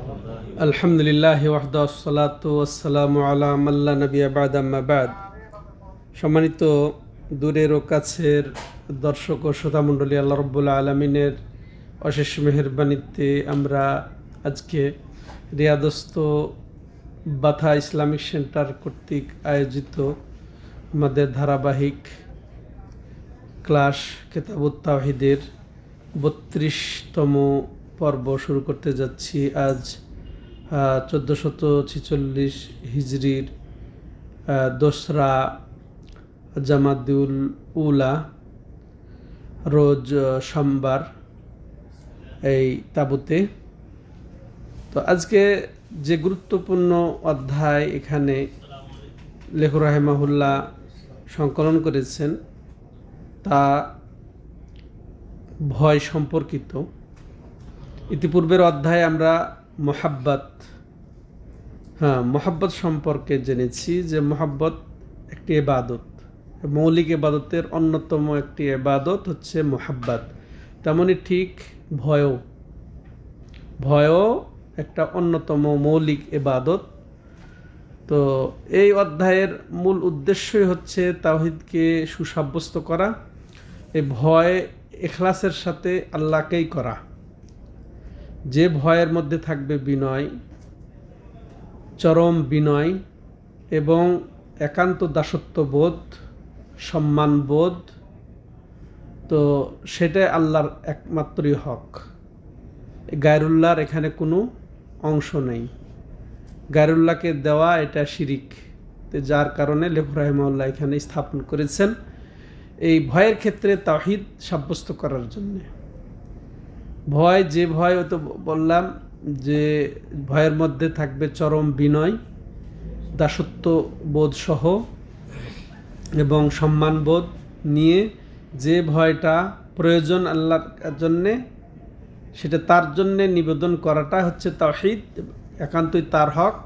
আলহামদুলিল্লাহ ওয়াহদা সালাতু ওয়াসসালামু আলা মাল্লা নবিয়া বা'দা আম্মা বা'দ। সম্মানিত দূরের ও কাছের দর্শক ও শ্রোতামণ্ডলী, আল্লাহ রাব্বুল আলামিনের অশেষ মেহেরবানিতে আমরা আজকে রিয়াদস্থ বাথা ইসলামিক সেন্টার কর্তৃক আয়োজিত আমাদের ধারাবাহিক ক্লাস কিতাবুত তাওহীদের 32তম পর্ব শুরু করতে যাচ্ছি। আজ 1446 হিজরির দোসরা জামাদুল উলা রোজ সোমবার এই তাবুতে। তো আজকে যে গুরুত্বপূর্ণ অধ্যায় এখানে লেখক রাহিমাহুল্লাহ সংকলন করেছেন তা ভয় সম্পর্কিত। ইতিপূর্বের অধ্যায়ে আমরা মহাব্বত সম্পর্কে জেনেছি যে মহাব্বত একটি ইবাদত, মৌলিক ইবাদতের অন্যতম একটি ইবাদত হচ্ছে মহাব্বত। তেমনি ঠিক ভয়ও একটা অন্যতম মৌলিক ইবাদত। তো এই অধ্যায়ের মূল উদ্দেশ্যই হচ্ছে তাওহীদকে সুসাব্যস্ত করা, এই ভয় ইখলাসের সাথে আল্লাহকেই করা। যে ভয়ের মধ্যে থাকবে বিনয়, চরম বিনয় এবং একান্ত দাসত্ববোধ, সম্মানবোধ, তো সেটা আল্লাহর একমাত্রই হক। গায়রুল্লাহর এখানে কোনো অংশ নেই। গায়রুল্লাহকে দেওয়া এটা শিরিক। তো যার কারণে লেখক রাহিমাহুল্লাহ এখানে স্থাপন করেছেন এই ভয়ের ক্ষেত্রে তাওহীদ সাব্যস্ত করার জন্য। ভয়, যে ভয় তো বললাম যে ভয়ের মধ্যে থাকবে চরম বিনয়, দাসত্ববোধ সহ এবং সম্মানবোধ নিয়ে, যে ভয়টা প্রয়োজন আল্লাহর জন্যে সেটা তার জন্যে নিবেদন করাটা হচ্ছে তাওহীদ, একান্তই তার হক।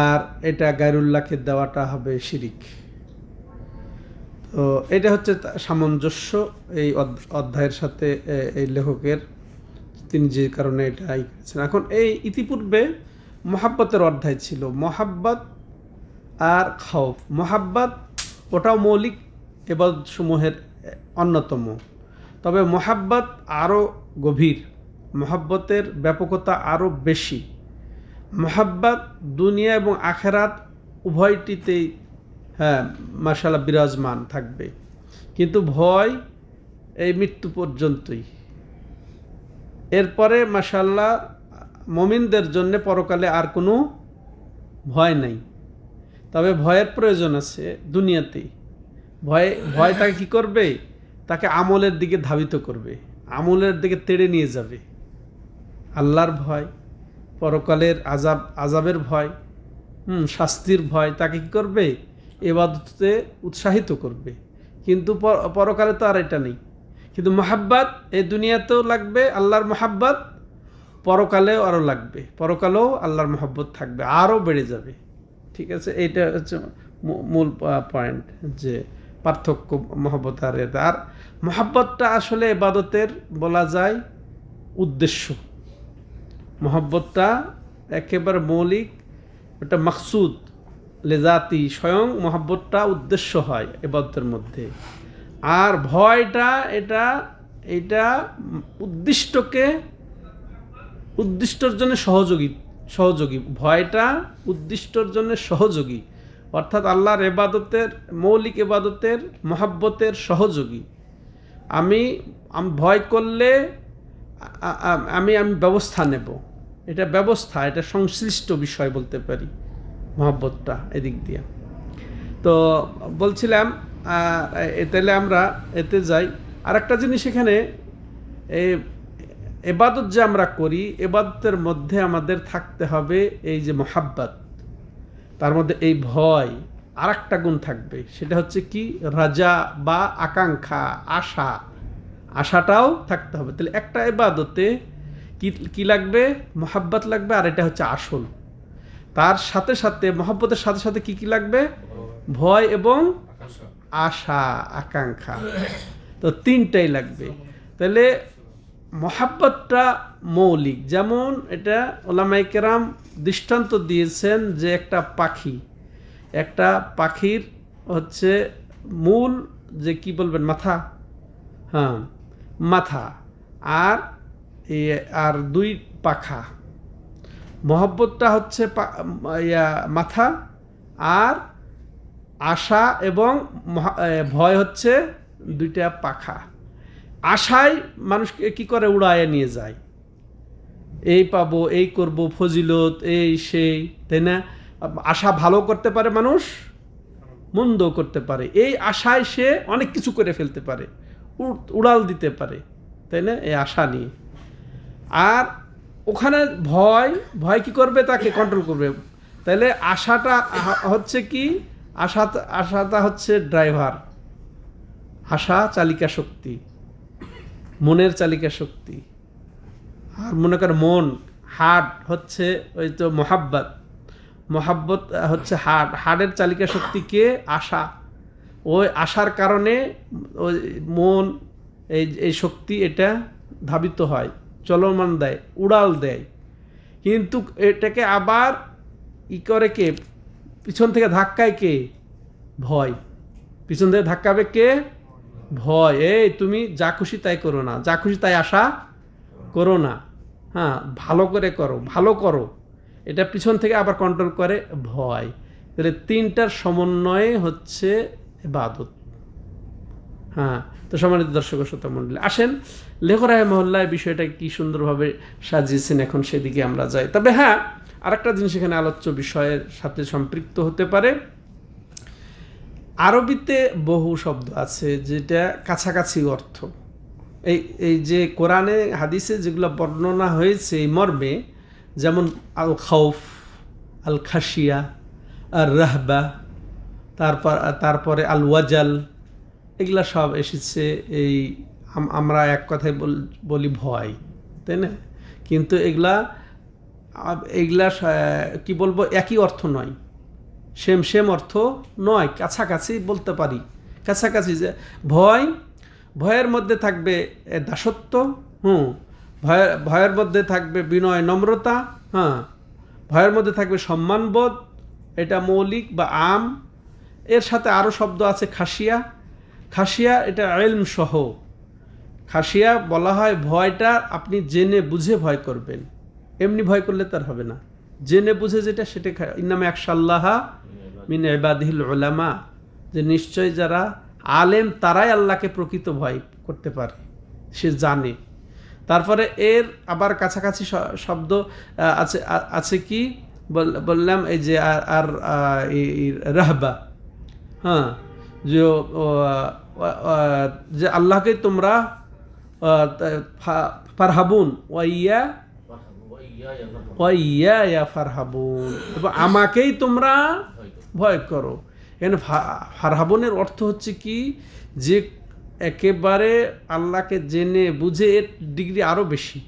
আর এটা গায়রুল্লাহকে দেওয়াটা হবে শিরিক। তো এটা হচ্ছে সামঞ্জস্য এই অধ্যায়ের সাথে এই লেখকের, তিনি যে কারণে এটা করেছেন। এখন এই ইতিপূর্বে মহাব্বতের অধ্যায় ছিল, মহাব্বত আর খাউফ। মহাব্বত ওটাও মৌলিক ইবাদতসমূহের অন্যতম, তবে মহাব্বত আরও গভীর, মহাব্বতের ব্যাপকতা আরও বেশি। মহাব্বত দুনিয়া এবং আখেরাত উভয়টিতেই মাশাআল্লাহ বিরাজমান থাকবে, কিন্তু ভয় এই মৃত্যু পর্যন্তই। এরপরে মাশাআল্লাহ মুমিনদের জন্য পরকালে আর কোনো ভয় নাই, তবে ভয়ের প্রয়োজন আছে দুনিয়াতেই। ভয় তাকে কি করবে? তাকে আমলের দিকে ধাবিত করবে, আমলের দিকে তেড়ে নিয়ে যাবে। আল্লাহর ভয়, পরকালের আযাবের ভয়, শাস্তির ভয় তাকে কি করবে? ইবাদতে উৎসাহিত করবে। কিন্তু পরকালে তো আর এটা নেই। কিন্তু মহাব্বত এই দুনিয়াতেও লাগবে আল্লাহর মহাব্বত, পরকালেও আরও লাগবে, পরকালেও আল্লাহর মহাব্বত থাকবে, আরও বেড়ে যাবে। ঠিক আছে, এইটা হচ্ছে মূল পয়েন্ট, যে পার্থক্য মহাব্বত আর এটা। আর মহাব্বতটা আসলে ইবাদতের বলা যায় উদ্দেশ্য। মহাব্বতটা একেবারে মৌলিক, এটা মাকসুদ লেজাতি, স্বয়ং মহাব্বতটা উদ্দেশ্য হয় ইবাদতের মধ্যে। আর ভয়টা এটা উদ্দিষ্টর জন্য সহযোগী। ভয়টা উদ্দিষ্টর জন্য সহযোগী, অর্থাৎ আল্লাহর ইবাদতের, মৌলিক ইবাদতের মহাব্বতের সহযোগী। আমি ভয় করলে আমি ব্যবস্থা নেব, এটা ব্যবস্থা, এটা সংশ্লিষ্ট বিষয় বলতে পারি মহাব্বতটা এদিক দিয়ে। তো বলছিলাম, তাহলে আমরা এতে যাই। আর একটা জিনিস এখানে, ইবাদত যে আমরা করি, ইবাদতের মধ্যে আমাদের থাকতে হবে এই যে মহাব্বত, তার মধ্যে এই ভয়, আর একটা গুণ থাকবে, সেটা হচ্ছে কি? রাজা বা আকাঙ্ক্ষা, আশাটাও থাকতে হবে। তাহলে একটা ইবাদতে কি লাগবে? মহাব্বত লাগবে, আর এটা হচ্ছে আসল। তার সাথে সাথে মহাব্বতের সাথে সাথে কি লাগবে? ভয় এবং আশা, আকাঙ্ক্ষা। তো তিনটাই লাগবে। তাহলে মহাব্বতটা মৌলিক। যেমন এটা ওলামায়ে কেরাম দৃষ্টান্ত দিয়েছেন যে একটা পাখির হচ্ছে মূল যে কি বলবেন মাথা, হ্যাঁ মাথা, আর দুই পাখা। মহব্বতটা হচ্ছে মাথা, আর আশা এবং ভয় হচ্ছে দুইটা পাখা। আশায় মানুষকে কি করে উড়ায় নিয়ে যায়, এই পাবো, এই করব, ফজিলত, এই সেই, তাই না? আশা ভালো করতে পারে মানুষ, মন্দ করতে পারে। এই আশায় সে অনেক কিছু করে ফেলতে পারে, উড়াল দিতে পারে, তাই না? এই আশা নিয়ে। আর ওখানে ভয় কি করবে, তাকে কন্ট্রোল করবে। তাহলে আশাটা হচ্ছে কি, আশাটা হচ্ছে ড্রাইভার, আশা চালিকা শক্তি, মনের চালিকা শক্তি। আর মনে কর মন, হার্ট হচ্ছে ওই তো মহাব্বত হচ্ছে হার্টের চালিকা শক্তিকে আশা। ওই আশার কারণে ওই মন, এই শক্তি এটা ধাবিত হয়, চলমান দেয়, উড়াল দেয়। কিন্তু এটাকে আবার করে কে, পিছন থেকে ধাক্কায় কে? ভয়। পিছন থেকে ধাক্কাবে কে? ভয়। এই তুমি যা খুশি তাই করো না, যা খুশি তাই আশা করো না, হ্যাঁ ভালো করে করো, ভালো করো। এটা পিছন থেকে আবার কন্ট্রোল করে ভয়। তাহলে তিনটার সমন্বয়ে হচ্ছে ইবাদত। হ্যাঁ, তো সম্মানিত দর্শক ও শ্রোতা মণ্ডলী, আসেন লেখক রাহিমাহুল্লাহ বিষয়টা কি সুন্দরভাবে সাজিয়েছেন, এখন সেদিকে আমরা যাই। তবে হ্যাঁ, আরেকটা জিনিস এখানে আলোচ্য বিষয়ের সাথে সম্পৃক্ত হতে পারে। আরবিতে বহু শব্দ আছে যেটা কাছাকাছি অর্থ। এই যে কোরআনে হাদিসে যেগুলো বর্ণনা হয়েছে এই মর্মে, যেমন আল খাউফ, আল খাসিয়া, আর রাহবা, তারপরে আল ওয়াজাল, এগুলা সব এসেছে এই আমরা এক কথায় বলি ভয়, তাই না? কিন্তু এগুলা কি বলবো, একই অর্থ নয়, সেম অর্থ নয়, কাছাকাছি বলতে পারি। কাছাকাছি যে ভয়ের মধ্যে থাকবে দাসত্ব, ভয়ের মধ্যে থাকবে বিনয় নম্রতা, হ্যাঁ ভয়ের মধ্যে থাকবে সম্মানবোধ, এটা মৌলিক বা আম। এর সাথে আরও শব্দ আছে খাসিয়া, এটা ইলম সহ। খাসিয়া বলা হয় ভয়টা আপনি জেনে বুঝে ভয় করবেন, এমনি ভয় করলে তার হবে না, জেনে বুঝে যেটা, সেটা ইন্নামা ইয়াখশাল্লাহা মিন ইবাদিহিল উলামা, যে নিশ্চয় যারা আলেম তারাই আল্লাহকে প্রকৃত ভয় করতে পারে, সে জানে। তারপরে এর আবার কাছাকাছি শব্দ আছে কি বললাম, এই যে আর রাহবা, হ্যাঁ যে আল্লাহকে তোমরা ফারহাবুন ওয়াইয়া ফারহাবুন, আমাকেই তোমরা ভয় করো। এখানে ফারহাবুনের অর্থ হচ্ছে কি, যে একেবারে আল্লাহকে জেনে বুঝে, এর ডিগ্রি আরও বেশি,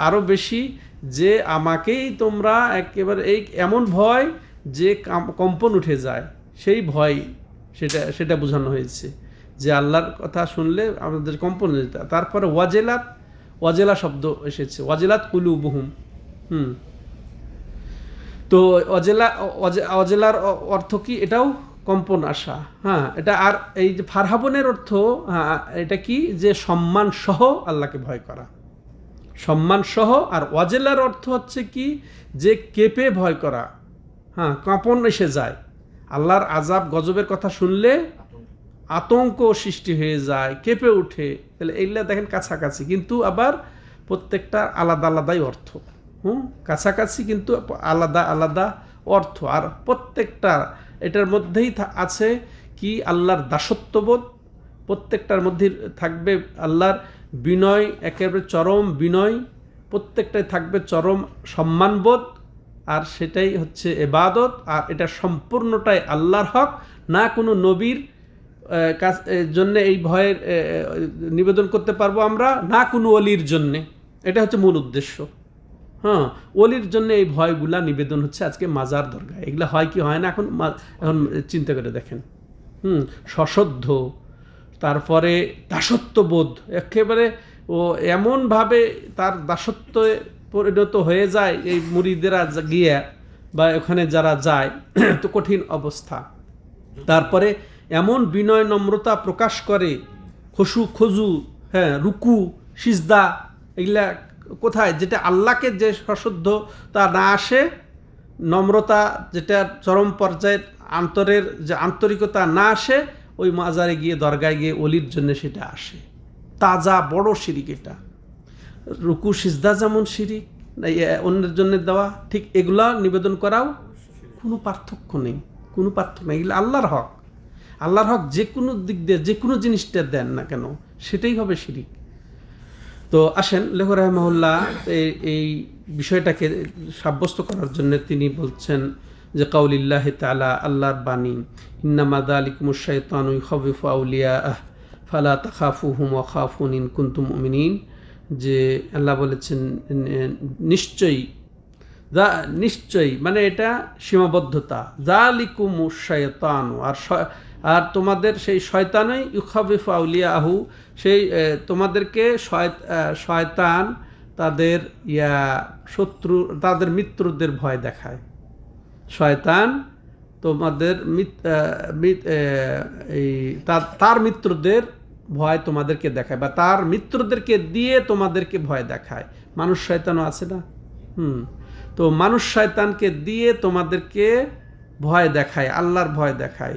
আরও বেশি, যে আমাকেই তোমরা একেবারে এমন ভয় যে কম্পন উঠে যায়, সেই ভয়, সেটা বোঝানো হয়েছে যে আল্লাহর কথা শুনলে আমাদের কম্পন যেত। তারপরে ওয়াজেলা শব্দ এসেছে, ওয়াজেলাত কুলুবুহুম। তো অজেলার অর্থ কি, এটাও কম্পন আসা। হ্যাঁ, এটা আর এই যে ফারহাবনের অর্থ, হ্যাঁ এটা কি, যে সম্মান সহ আল্লাহকে ভয় করা, সম্মান সহ। আর ওয়াজেলার অর্থ হচ্ছে কি, যে কেঁপে ভয় করা, হ্যাঁ কাঁপন এসে যায়, আল্লাহর আযাব গজবের কথা শুনলে আতঙ্ক সৃষ্টি হয়ে যায়, কেঁপে উঠে। তাহলে এইগুলা দেখেন কাছাকাছি, কিন্তু আবার প্রত্যেকটা আলাদা আলাদাই অর্থ। কাছাকাছি কিন্তু আলাদা আলাদা অর্থ। আর প্রত্যেকটা এটার মধ্যেই আছে কি, আল্লাহর দাসত্ববোধ, প্রত্যেকটার মধ্যে থাকবে আল্লাহর বিনয়, একেবারে চরম বিনয়, প্রত্যেকটাই থাকবে চরম সম্মানবোধ, আর সেটাই হচ্ছে ইবাদত। আর এটা সম্পূর্ণটাই আল্লাহর হক, না কোনো নবীর জন্য এই ভয়ের নিবেদন করতে পারবো আমরা, না কোনো ওলির জন্যে। এটা হচ্ছে মূল উদ্দেশ্য। হ্যাঁ, ওলির জন্য এই ভয়গুলা নিবেদন হচ্ছে আজকে মাজার দরগায়। এগুলা হয় কি হয় না এখন চিন্তা করে দেখেন। সশ্রদ্ধ, তারপরে দাসত্ববোধ, একেবারে ও এমনভাবে তার দাসত্বে পরিণত হয়ে যায় এই মুরিদেরা গিয়ে বা ওখানে যারা যায় তো কঠিন অবস্থা। তারপরে এমন বিনয় নম্রতা প্রকাশ করে, খসু খজু, হ্যাঁ, রুকু সিজদা, এগুলা কোথায়, যেটা আল্লাহকে যে সশুদ্ধ তা না আসে, নম্রতা যেটা চরম পর্যায়ের অন্তরের যে আন্তরিকতা না আসে, ওই মাজারে গিয়ে দরগায় গিয়ে অলির জন্য সেটা আসে। তাজা বড় শিরিক এটা। রুকু সিজদা যেমন শিরিক, অন্যের জন্য দেওয়া, ঠিক এগুলা নিবেদন করাও কোনো পার্থক্য নেই, কোনো পার্থক্য নেই। এগুলো আল্লাহর হক। আল্লাহর হক যে কোনো দিক দিয়ে যে কোনো জিনিসটা দেন না কেন, সেটাই হবে শিরিক। তো আসেন, লেখক রাহিমাহুল্লাহ এই বিষয়টাকে সাব্যস্ত করার জন্য তিনি বলছেন যে কাউলিল্লাহি তাআলা, আল্লাহর বাণী, ইন্নামা যালিকুমুশ শাইতানু ইখাবিফু আউলিয়াআহ ফালা তাখাফুহুম ওয়া খাফুন ইন কুনতুম মুমিনিন, যে আল্লাহ বলেছেন নিশ্চয়ই মানে এটা সীমাবদ্ধতা, যালিকুমুশ শাইতানু, আর তোমাদের সেই শয়তানই ইখাবিফু আউলিয়াহু, সেই তোমাদেরকে শয়তান তাদের শত্রু, তাদের মিত্রদের ভয় দেখায়। শয়তান তোমাদের তার মিত্রদের ভয় তোমাদেরকে দেখায়, বা তার মিত্রদেরকে দিয়ে তোমাদেরকে ভয় দেখায়। মানুষ শয়তানও আছে না, তো মানুষ শয়তানকে দিয়ে তোমাদেরকে ভয় দেখায়, আল্লাহর ভয় দেখায়,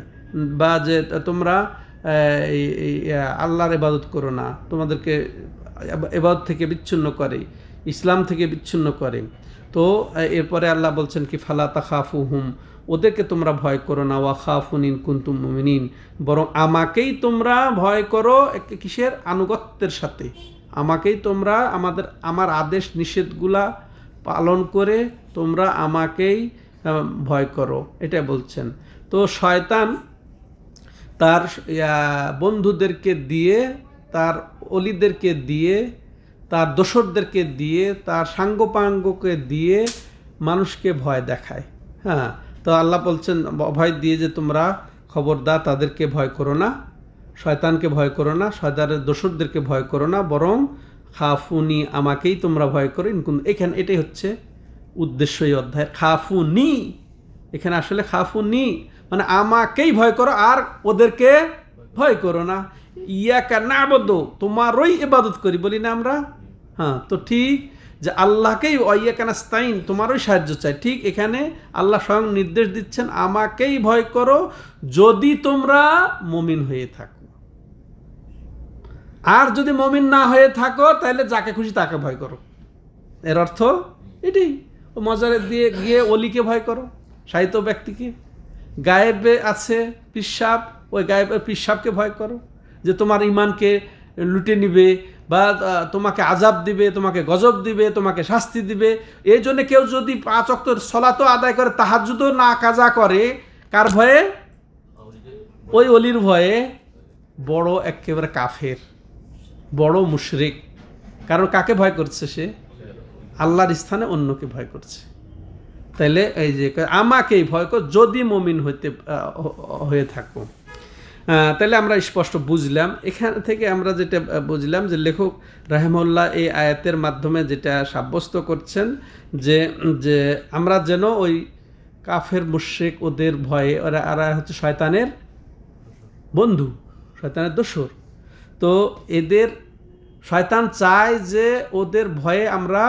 বা যে তোমরা আল্লাহর ইবাদত করো না, তোমাদেরকে ইবাদত থেকে বিচ্ছিন্ন করে, ইসলাম থেকে বিচ্ছিন্ন করে। তো এরপরে আল্লাহ বলছেন কি, ফালা তাখাফুহুম, ওদেরকে তোমরা ভয় করো না, ওয়া খাফুন ইন কুনতুম মুমিনিন, বরং আমাকেই তোমরা ভয় করো। কিসের? আনুগত্যের সাথে। আমাকেই তোমরা আমার আদেশ নিষেধগুলা পালন করে তোমরা আমাকেই ভয় করো, এটা বলছেন। তো শয়তান তার বন্ধুদেরকে দিয়ে, তার অলিদেরকে দিয়ে, তার দোসরদেরকে দিয়ে, তার সাঙ্গপাঙ্গকে দিয়ে মানুষকে ভয় দেখায়। হ্যাঁ, তো আল্লাহ বলছেন ভয় দিয়ে যে তোমরা খবরদার তাদেরকে ভয় করো না, শয়তানকে ভয় করো না, শয়তানের দোসরদেরকে ভয় করো না, বরং খাফুনি, আমাকেই তোমরা ভয় করো। এখানে এটাই হচ্ছে উদ্দেশ্য এই অধ্যায়, খাফুনি। এখানে আসলে খাফুনি মানে আমাকেই ভয় করো, আর ওদেরকে ভয় করো না। ইয়াকা না'বুদু, তোমারই ইবাদত করি বলি না আমরা? হ্যাঁ, তো ঠিক যে আল্লাহকেই, ইয়াকা নাস্তাইন, তোমারই সাহায্য চাই, ঠিক এখানে আল্লাহ স্বয়ং নির্দেশ দিচ্ছেন আমাকেই ভয় করো যদি তোমরা মুমিন হয়ে থাকো। আর যদি মুমিন না হয়ে থাকো তাহলে যাকে খুশি তাকে ভয় করো। এর অর্থ এটাই। মজারে দিয়ে গিয়ে অলিকে ভয় করো, সাহিত্য ব্যক্তিকে। গায়েবে আছে পিশাব, ওই গায়েবের পিশাবকে ভয় করো, যে তোমার ইমানকে লুটে নিবে, বা তোমাকে আজাব দিবে, তোমাকে গজব দিবে, তোমাকে শাস্তি দিবে। এই জন্য কেউ যদি 5 ওয়াক্ত সালাতও আদায় করে, তাহাজ্জুদও না কাজা করে, কার ভয়ে? ওই অলির ভয়ে। বড় একেবারে কাফের, বড় মুশরিক। কারণ কাকে ভয় করছে সে? আল্লাহর স্থানে অন্যকে ভয় করছে। তাইলে এই যে আমাকেই ভয় কর যদি মুমিন হয়ে থাকো। তাহলে আমরা স্পষ্ট বুঝলাম, এখান থেকে আমরা যেটা বুঝলাম যে লেখক রাহিমাহুল্লাহ এই আয়াতের মাধ্যমে যেটা সাব্যস্ত করছেন যে যে আমরা যেন ওই কাফের মুশরিক ওদের ভয়ে, ওরা হচ্ছে শয়তানের বন্ধু, শয়তানের দোসর। তো এদের শয়তান চায় যে ওদের ভয়ে আমরা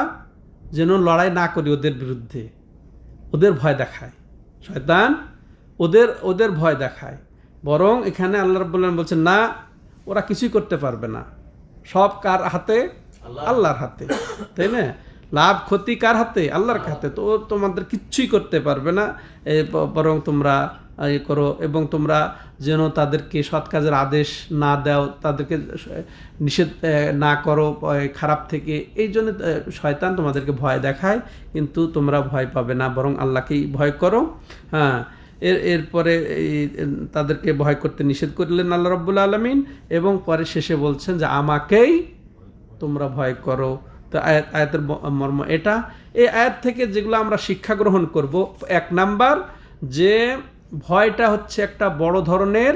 যেন লড়াই না করি, ওদের বিরুদ্ধে। ওদের ভয় দেখায় শয়তান, ওদের ভয় দেখায়। বরং এখানে আল্লাহ রাব্বুল আলামিন বলছেন না, ওরা কিছুই করতে পারবে না। সব কার হাতে? আল্লাহর হাতে, তাই না? লাভ ক্ষতি কার হাতে? আল্লাহর হাতে। তো তোমাদের কিচ্ছুই করতে পারবে না, বরং তোমরা করো, এবং তোমরা যেন তাদেরকে সৎ কাজের আদেশ না দাও, তাদেরকে নিষেধ না করো খারাপ থেকে। এই জন্য শয়তান তোমাদেরকে ভয় দেখায়, কিন্তু তোমরা ভয় পাবে না, বরং আল্লাহকেই ভয় করো। হ্যাঁ, এরপরে তাদেরকে ভয় করতে নিষেধ করলেন আল্লাহ রাব্বুল আলামিন, এবং পরে শেষে বলছেন যে আমাকেই তোমরা ভয় করো। তো আয়াতের মর্ম এটা। এই আয়াত থেকে যেগুলো আমরা শিক্ষা গ্রহণ করব, 1 নাম্বার, যে ভয়টা হচ্ছে একটা বড় ধরনের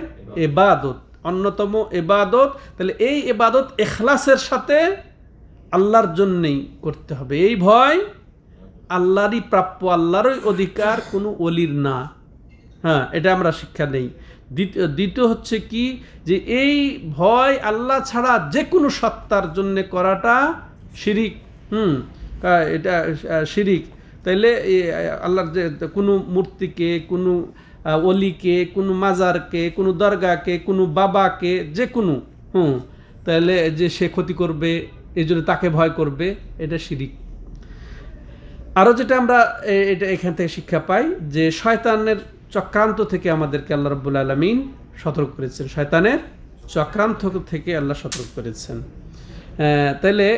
ইবাদত, অন্যতম ইবাদত। তাহলে এই ইবাদত ইখলাসের সাথে আল্লাহর জন্যেই করতে হবে। এই ভয় আল্লাহরই প্রাপ্য, আল্লাহরই অধিকার, কোনো ওলির না। হ্যাঁ, এটা আমরা শিক্ষা নেই। দ্বিতীয় হচ্ছে কি, যে এই ভয় আল্লাহ ছাড়া যে কোনো সত্তার জন্য করাটা শিরিক। এটা শিরিক। তাইলে আল্লাহর যে কোনো মূর্তিকে, কোনো অলিকে, কোনো মাজারকে, কোনো দরগাকে, কোনো বাবাকে, যে কোনো তাহলে যে সে ক্ষতি করবে, এই জন্য তাকে ভয় করবে, এটা শিরিক। আরও যেটা আমরা এটা এখান থেকে শিক্ষা পাই, যে শয়তানের চক্রান্ত থেকে আমাদেরকে আল্লাহ রাব্বুল আলামিন সতর্ক করেছেন। শয়তানের চক্রান্ত থেকে আল্লাহ সতর্ক করেছেন। তাইলে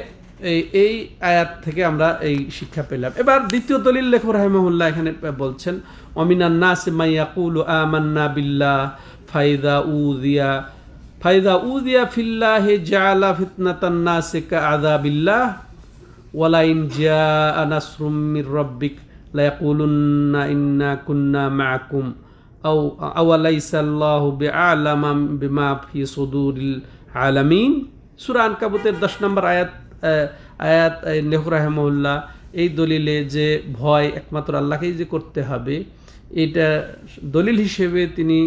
এই আয়াত থেকে আমরা এই শিক্ষা পেলাম। এবার দ্বিতীয় দলিল লেখক রাহিমাহুল্লাহ এখানে বলছেন, অমিনান নাসি মান ইয়াকুলু আমান্না বিল্লাহ ফাইদা উযিয়া ফিল্লাহি জাআলা ফিতনাতান নাসি কাআযাবিল্লাহ ওয়ালাইন জাআ নাসরুম মির রাব্বিক লায়াকুলুন্না ইন্না কুন্না মাআকুম আওয়ালাইসা আল্লাহু বিআলামা বিমা ফি সুদুরিল আলামিন। সূরা আনকাবুতের 10 নম্বর আয়াত লেখক রাহিমাহুল্লাহ এই দলিলে যে ভয় একমাত্র আল্লাহকেই যে করতে হবে, এটা দলিল হিসেবে তিনি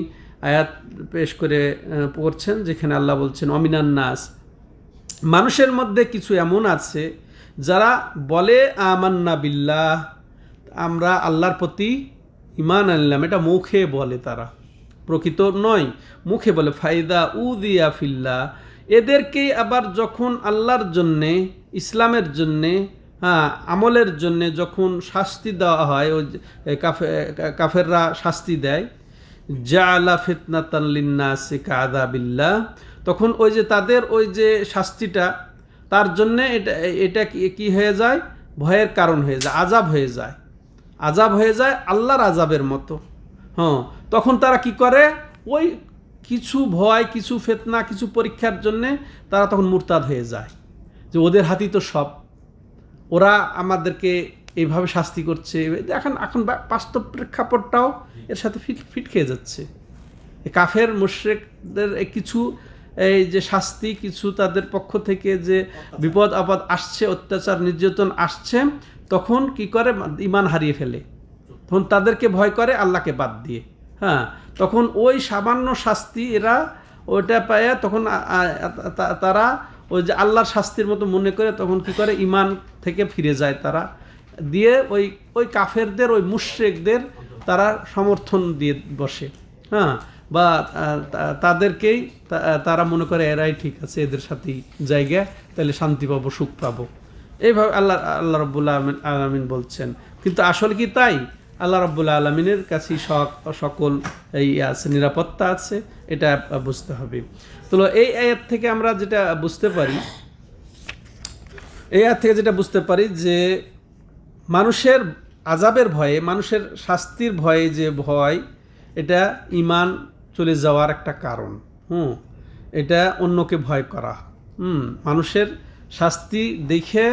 আয়াত পেশ করে পড়ছেন, যেখানে আল্লাহ বলছেন অমিনান নাস, মানুষের মধ্যে কিছু এমন আছে যারা বলে আমান্না বিল্লাহ, আমরা আল্লাহর প্রতি ঈমান আনলাম। এটা মুখে বলে, তারা প্রকৃত নয়, মুখে বলে। ফাইদা উযিয়া ফিল্লাহ, এদেরকেই আবার যখন আল্লাহর জন্যে, ইসলামের জন্যে, আমলের জন্যে যখন শাস্তি দেওয়া হয়, ওই কাফেররা শাস্তি দেয়, জাআলা ফিতনাতান লিন্নাসি কাআযাবিল্লাহ, তখন ওই যে তাদের ওই যে শাস্তিটা, তার জন্যে এটা কি হয়ে যায়, ভয়ের কারণ হয়ে যায়, আযাব হয়ে যায়, আল্লাহর আযাবের মতো। তখন তারা কি করে, ওই কিছু ভয়, কিছু ফিতনা, কিছু পরীক্ষার জন্যে তারা তখন মুরতাদ হয়ে যায়, যে ওদের হাতেই তো সব, ওরা আমাদেরকে এইভাবে শাস্তি করছে। এখন বাস্তব প্রেক্ষাপটটাও এর সাথে ফিট খেয়ে যাচ্ছে। কাফের মুশরিকদের কিছু এই যে শাস্তি, কিছু তাদের পক্ষ থেকে যে বিপদ আপদ আসছে, অত্যাচার নির্যাতন আসছে, তখন কি করে, ঈমান হারিয়ে ফেলে। তখন তাদেরকে ভয় করে আল্লাহকে বাদ দিয়ে। তখন ওই সামান্য শাস্তি এরা ওইটা পায়, তখন তারা ওই যে আল্লাহর শাস্তির মতো মনে করে, তখন কি করে, ঈমান থেকে ফিরে যায় তারা, দিয়ে ওই কাফেরদের, ওই মুশরিকদের তারা সমর্থন দিয়ে বসে। বা তাদেরকেই তারা মনে করে এরাই ঠিক আছে, এদের সাথেই জায়গা, তাহলে শান্তি পাবো, সুখ পাবো। এইভাবে আল্লাহ রাব্বুল আলামিন বলছেন। কিন্তু আসলে কি তাই? আল্লাহ রাব্বুল আলামিনের কাছেই সকল এই আছে, নিরাপত্তা আছে, এটা বুঝতে হবে। তো এই আয়াত থেকে আমরা যেটা বুঝতে পারি, যে মানুষের আযাবের ভয়ে, মানুষের শাস্তির ভয়ে যে ভয়, এটা ঈমান চলে যাওয়ার একটা কারণ। এটা অন্যকে ভয় করা, মানুষের শাস্তি দেখে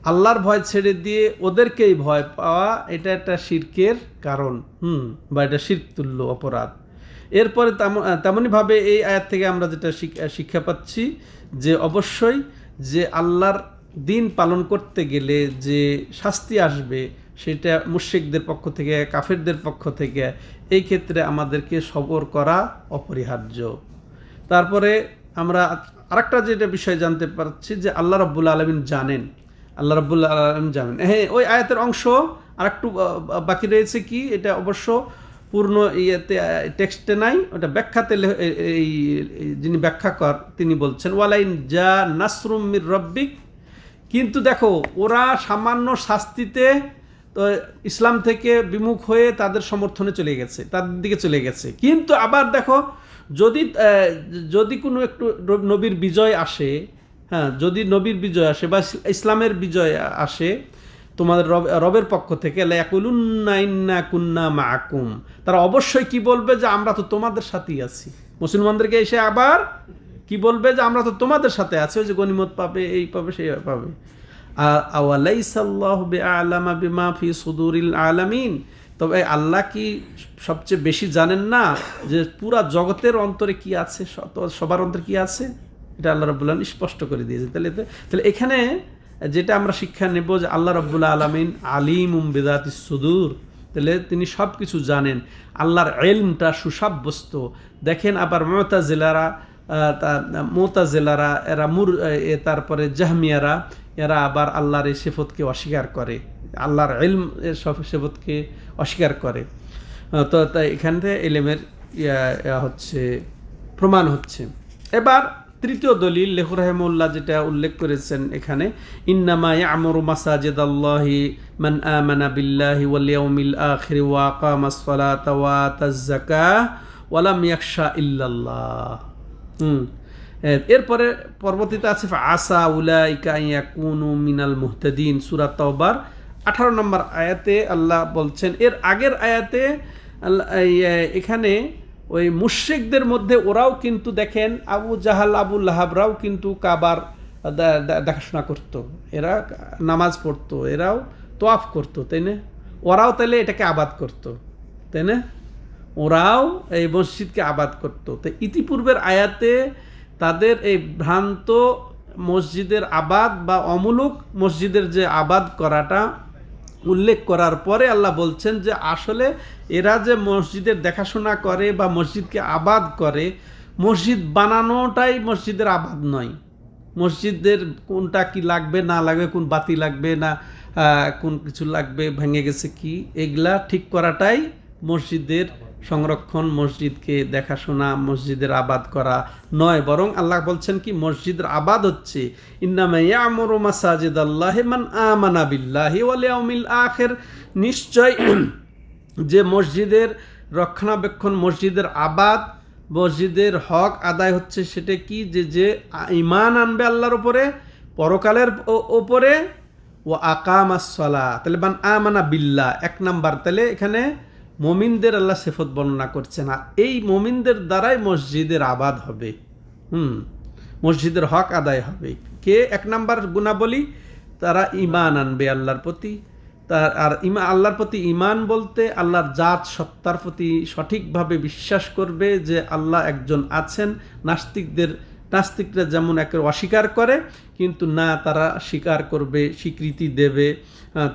আল্লাহর ভয় ছেড়ে দিয়ে ওদেরকেই ভয় পাওয়া, এটা একটা শিরকের কারণ, বা এটা শিরক তুল্য অপরাধ। এরপরে তেমনইভাবে এই আয়াত থেকে আমরা যেটা শিক্ষা পাচ্ছি, যে অবশ্যই যে আল্লাহর দিন পালন করতে গেলে যে শাস্তি আসবে, সেটা মুশরিকদের পক্ষ থেকে, কাফেরদের পক্ষ থেকে, এই ক্ষেত্রে আমাদেরকে সবর করা অপরিহার্য। তারপরে আমরা আরেকটা যেটা বিষয় জানতে পারছি, যে আল্লাহ রাব্বুল আলামিন জানেন, হ্যাঁ, ওই আয়াতের অংশ আরেকটু বাকি রয়েছে, কি এটা অবশ্য পূর্ণ টেক্সটে নাই, ওটা ব্যাখ্যাতে এই যিনি ব্যাখ্যাকর তিনি বলছেন, ওয়ালাইন জা নাসরুম মির রাব্বিক, কিন্তু দেখো ওরা সামান্য শাস্তিতে তো ইসলাম থেকে বিমুখ হয়ে তাদের সমর্থনে চলে গেছে, তাদের দিকে চলে গেছে। কিন্তু আবার দেখো, যদি কোনো একটু নবীর বিজয় আসে, যদি নবীর বিজয় আসে বা ইসলামের বিজয় আসে তোমাদের রবের পক্ষ থেকে, লায়াকুলুন্না ইন্না কুন্না মাআকুম, তারা অবশ্যই কি বলবে, যে আমরা তো তোমাদের সাথেই আছি। মুসলমানদেরকে এসে আবার কি বলবে, যে আমরা তো তোমাদের সাথে আছি, ওই যে গনিমত পাবে, এই পাবে, সেই পাবে। আওয়ালাইসা আল্লাহু বিআলামা বিমা ফি সুদুরিল আলামিন, তবে আল্লাহ কি সবচেয়ে বেশি জানেন না যে পুরা জগতের অন্তরে কি আছে, সবার অন্তরে কি আছে? এটা আল্লাহ রাব্বুল আলামিন স্পষ্ট করে দিয়েছে। তাহলে এখানে যেটা আমরা শিক্ষা নেব যে আল্লাহ রাব্বুল আলামিন আলিমুম বিযাতিস সুদূর, তাহলে তিনি সব কিছু জানেন, আল্লাহর ইলমটা সুসাব্যস্ত। দেখেন আবার মুতাজিলারা এরা তারপরে জাহমিয়ারা এরা আবার আল্লাহর এই সিফতকে অস্বীকার করে, আল্লাহর ইলম সব সিফতকে অস্বীকার করে। তো তাই এখান থেকে ইলমের হচ্ছে প্রমাণ হচ্ছে। এবার তৃতীয় দলিল লেখক রাহিমাহুল্লাহ যেটা উল্লেখ করেছেন এখানে, ইন্নামা ইয়ামুরু মাসাজিদাল্লাহি মান আমানা বিল্লাহি ওয়াল ইয়াউমিল আখির ওয়া আকামাস সালাতা ওয়া আতাজ যাকাহ ওয়া লাম ইয়াখশা ইল্লাল্লাহ। এরপরে পরবর্তীতে আছে আসা উলাইকা ইয়াকুনু মিনাল মুহতাদিন, সূরা তাওবার 18 নম্বর আয়াতে আল্লাহ বলছেন। এর আগের আয়াতে আল্লাহ এখানে ওই মুশরিকদের মধ্যে ওরাও কিন্তু দেখেন আবু জাহাল আবু লাহাবরাও কিন্তু কাবার দেখাশোনা করতো, এরা নামাজ পড়তো, এরাও তোয়াফ করতো, তাই না? ওরাও তাহলে এটাকে আবাদ করতো, তাই না? ওরাও এই মসজিদকে আবাদ করতো। তো ইতিপূর্বের আয়াতে তাদের এই ভ্রান্ত মসজিদের আবাদ বা অমূলক মসজিদের যে আবাদ করাটা উল্লেখ করার পরে আল্লাহ বলছেন যে আসলে এরা যে মসজিদের দেখাশোনা করে বা মসজিদকে আবাদ করে, মসজিদ বানানোটাই মসজিদের আবাদ নয়। মসজিদের কোনটা কি লাগবে না লাগবে, কোন বাতি লাগবে না কোন কিছু লাগবে, ভেঙে গেছে কি, এগুলা ঠিক করাটাই মসজিদের সংরক্ষণ, মসজিদকে দেখাশোনা, মসজিদের আবাদ করা নয়। বরং আল্লাহ বলছেন কি মসজিদের আবাদ হচ্ছে ইন্নামা ইয়ামুরু মাসাজিদাল্লাহি মান আমানা বিল্লাহি ওয়াল ইয়াউমিল আখির, নিশ্চয় যে মসজিদের রক্ষণাবেক্ষণ, মসজিদের আবাদ, মসজিদের হক আদায় হচ্ছে সেটা কি, যে ঈমান আনবে আল্লাহর উপরে, পরকালের উপরে, ও আকামাস সালাহ। তাহলে মান আমানা বিল্লাহ এক নাম্বার, তাহলে এখানে মুমিনদের আল্লাহ সিফত বর্ণনা করছে না, এই মুমিনদের দ্বারাই মসজিদের আবাদ হবে, মসজিদের হক আদায় হবে। কে এক নাম্বার গুণাবলী, তারা ঈমান আনবে আল্লাহর প্রতি। আর আল্লাহর প্রতি ঈমান বলতে আল্লাহর জাত সত্তার প্রতি সঠিকভাবে বিশ্বাস করবে যে আল্লাহ একজন আছেন। নাস্তিকরা যেমন একে অস্বীকার করে, কিন্তু না, তারা স্বীকার করবে, স্বীকৃতি দেবে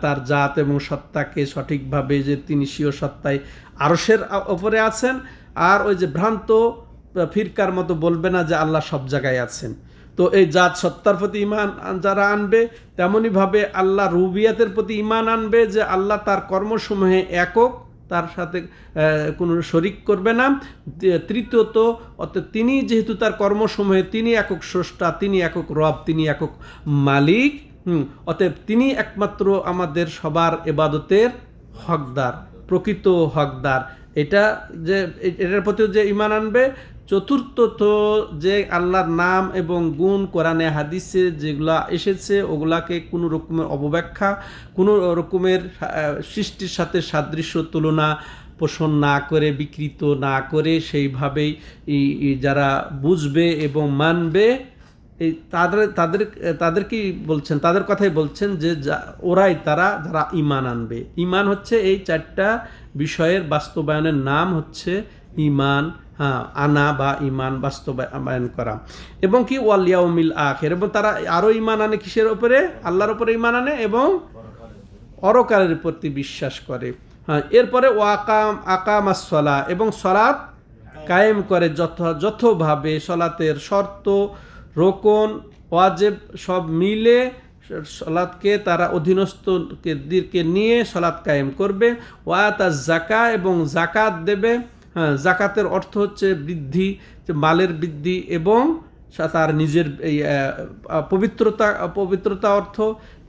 তার জাত এবং সত্তাকে সঠিকভাবে, যে তিনি স্বীয় সত্তায় আরশের ওপরে আছেন। আর ওই যে ভ্রান্ত ফিরকার মতো বলবে না যে আল্লাহ সব জায়গায় আছেন। তো এই জাত সত্তার প্রতি ঈমান যারা আনবে, তেমনইভাবে আল্লাহ রুবিয়াতের প্রতি ঈমান আনবে যে আল্লাহ তার কর্মসমূহে একক, তার সাথে কোনো শরিক করবে না। তৃতীয়ত তিনি যেহেতু তার কর্মসমূহে তিনি একক স্রষ্টা, তিনি একক রব, তিনি একক মালিক, অতএব তিনি একমাত্র আমাদের সবার ইবাদতের হকদার, প্রকৃত হকদার। এটা যে এটার প্রতিও যে ঈমান আনবে। চতুর্থত যে আল্লাহর নাম এবং গুণ কোরআনে হাদিসে যেগুলা এসেছে ওগুলাকে কোনো রকমের অবব্যাখ্যা, কোনো রকমের সৃষ্টির সাথে সাদৃশ্য তুলনা পোষণ না করে, বিকৃত না করে, সেইভাবেই যারা বুঝবে এবং মানবে, এই তাদেরকেই বলছেন, তাদের কথাই বলছেন যে ওরাই তারা যারা ঈমান আনবে। ঈমান হচ্ছে এই চারটা বিষয়ের বাস্তবায়নের নাম হচ্ছে ঈমান আনা বা ঈমান বাস্তবায়ন করা। এবং কি ওয়াল ইয়াউমিল আখির, এবং তারা আরও ঈমান আনে কিসের উপরে? আল্লাহর উপরে ঈমান আনে এবং পরকালের প্রতি বিশ্বাস করে। এরপরে আকামাস সালাহ, এবং সলাত কায়েম করে যথাযথভাবে, সলাতের শর্ত, রোকন, ওয়াজিব সব মিলে সলাতকে তারা অধীনস্থকে নিয়ে সলাত কায়েম করবে। ওয়াতা জাকা, এবং জাকাত দেবে। জাকাতের অর্থ হচ্ছে বৃদ্ধি, মালের বৃদ্ধি, এবং তার নিজের এই পবিত্রতা অর্থ